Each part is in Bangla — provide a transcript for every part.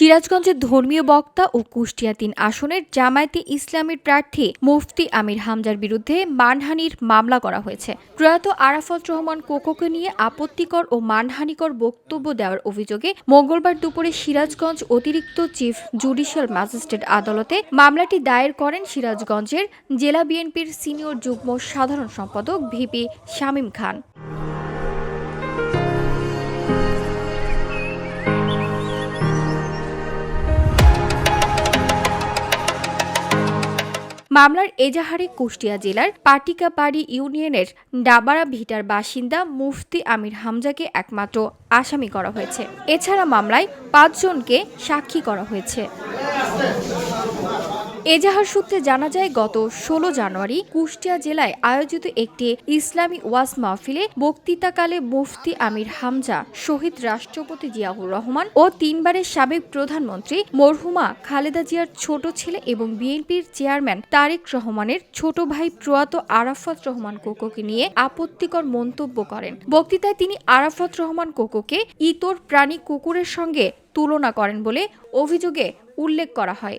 সিরাজগঞ্জের ধর্মীয় বক্তা ও কুষ্টিয়া ৩ আসনের জামায়াতে ইসলামীর প্রার্থী মুফতি আমির হামজার বিরুদ্ধে মানহানির মামলা করা হয়েছে। প্রয়াত আরাফাত রহমান কোকোকে নিয়ে আপত্তিকর ও মানহানিকর বক্তব্য দেওয়ার অভিযোগে মঙ্গলবার দুপুরে সিরাজগঞ্জ অতিরিক্ত চিফ জুডিশিয়াল ম্যাজিস্ট্রেট আদালতে মামলাটি দায়ের করেন সিরাজগঞ্জের জেলা বিএনপির সিনিয়র যুগ্ম সাধারণ সম্পাদক ভিপি শামীম খান। মামলার এজাহারে কুষ্টিয়া জেলার পাটিকাপাড়ি ইউনিয়নের ডাবারা ভিটার বাসিন্দা মুফতি আমির হামজাকে একমাত্র আসামি করা হয়েছে। এছাড়া মামলায় ৫ জনকে সাক্ষী করা হয়েছে। এজাহার সূত্রে জানা যায়, গত ১৬ জানুয়ারি কুষ্টিয়া জেলায় আয়োজিত একটি ইসলামী ওয়াজ মাহফিলে বক্তৃতাকালে মুফতি আমির হামজা শহীদ রাষ্ট্রপতি জিয়াউর রহমান ও ৩ বারের সাবেক প্রধানমন্ত্রী মরহুমা খালেদা জিয়ার ছোট ছেলে এবং বিএনপির চেয়ারম্যান তারেক রহমানের ছোট ভাই প্রয়াত আরাফাত রহমান কোকোকে নিয়ে আপত্তিকর মন্তব্য করেন। বক্তৃতায় তিনি আরাফাত রহমান কোকোকে ইতর প্রাণী কুকুরের সঙ্গে তুলনা করেন বলে অভিযোগে উল্লেখ করা হয়।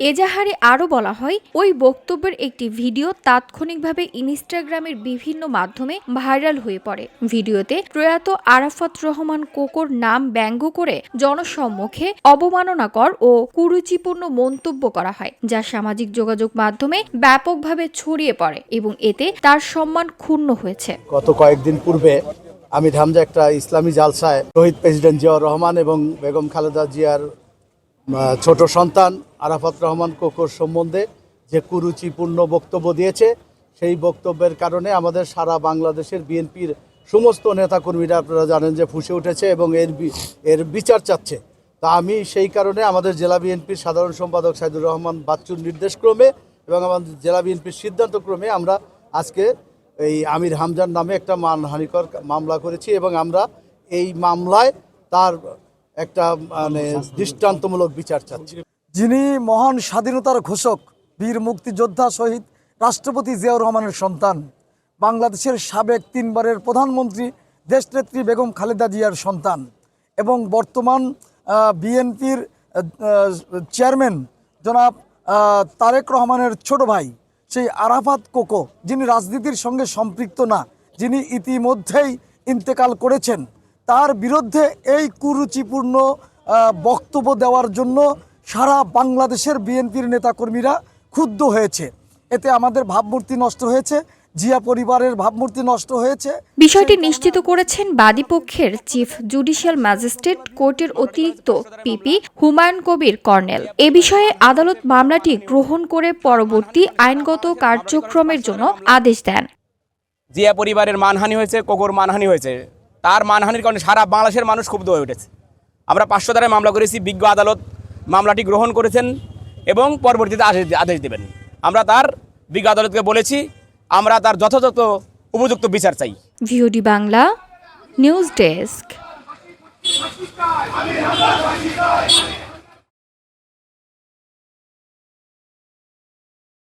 এজাহারে আরও বলা হয়, ওই বক্তব্যের একটি ভিডিও তাৎক্ষণিকভাবে ইনস্টাগ্রামের বিভিন্ন মাধ্যমে ভাইরাল হয়ে পড়ে। ভিডিওতে প্রয়াত আরাফাত রহমান কোকোর নাম ব্যঙ্গ করে জনসম্মুখে অবমাননাকর ও কুরুচিপূর্ণ মন্তব্য করা হয়, যা সামাজিক যোগাযোগ মাধ্যমে ব্যাপকভাবে ছড়িয়ে পড়ে এবং এতে তার সম্মান ক্ষুণ্ণ হয়েছে। গত কয়েকদিন পূর্বে আমির হামজা একটা ইসলামী জালসায় শহীদ প্রেসিডেন্ট জিয়াউর রহমান এবং বেগম খালেদা জিয়ার ছোট সন্তান আরাফাত রহমান কোকোর সম্বন্ধে যে কুরুচিপূর্ণ বক্তব্য দিয়েছে, সেই বক্তব্যের কারণে আমাদের সারা বাংলাদেশের বিএনপির সমস্ত নেতাকর্মীরা, আপনারা জানেন যে, ফুঁসে উঠেছে এবং এর বিচার চাচ্ছে। তা আমি সেই কারণে আমাদের জেলা বিএনপির সাধারণ সম্পাদক সাইদুর রহমান বাচ্চুর নির্দেশক্রমে এবং আমাদের জেলা বিএনপির সিদ্ধান্তক্রমে আমরা আজকে এই আমির হামজার নামে একটা মানহানিকর মামলা করেছি এবং আমরা এই মামলায় তার একটা দৃষ্টান্তমূলক বিচার চাচ্ছি। যিনি মহান স্বাধীনতার ঘোষক, বীর মুক্তিযোদ্ধা শহীদ রাষ্ট্রপতি জিয়াউর রহমানের সন্তান, বাংলাদেশের সাবেক ৩ বারের প্রধানমন্ত্রী দেশনেত্রী বেগম খালেদা জিয়ার সন্তান এবং বর্তমান বিএনপির চেয়ারম্যান জনাব তারেক রহমানের ছোট ভাই সেই আরাফাত কোকো, যিনি রাজনীতির সঙ্গে সম্পৃক্ত না, যিনি ইতিমধ্যেই ইন্তেকাল করেছেন, তার বিরুদ্ধে এই কুরুচিপূর্ণ বক্তব্য দেওয়ার জন্য সারা বাংলাদেশের বিএনপির নেতাকর্মীরা ক্ষুব্ধ হয়েছে। এতে আমাদের ভাবমূর্তি নষ্ট হয়েছে, জিয়া পরিবারের ভাবমূর্তি নষ্ট হয়েছে। বিষয়টি নিশ্চিত করেছেন বাদীপক্ষের চিফ জুডিশিয়াল ম্যাজিস্ট্রেট কোর্টের অতিরিক্ত পিপি হুমায়ুন কবির কর্নেল। এ বিষয়ে আদালত মামলাটি গ্রহণ করে পরবর্তী আইনগত কার্যক্রমের জন্য আদেশ দেন। জিয়া পরিবারের মানহানি হয়েছে, কোকোর মানহানি হয়েছে, তার মানহানির কারণে সারা বাংলাদেশের মানুষ ক্ষুব্ধ হয়ে উঠেছে। আমরা 500 ধারায় মামলা করেছি, বিজ্ঞ আদালত মামলাটি গ্রহণ করেছেন এবং পরবর্তীতে আদেশ দেবেন। আমরা তার বিজ্ঞ আদালতকে বলেছি, আমরা তার যথাযথ উপযুক্ত বিচার চাই। VOD Bangla news desk.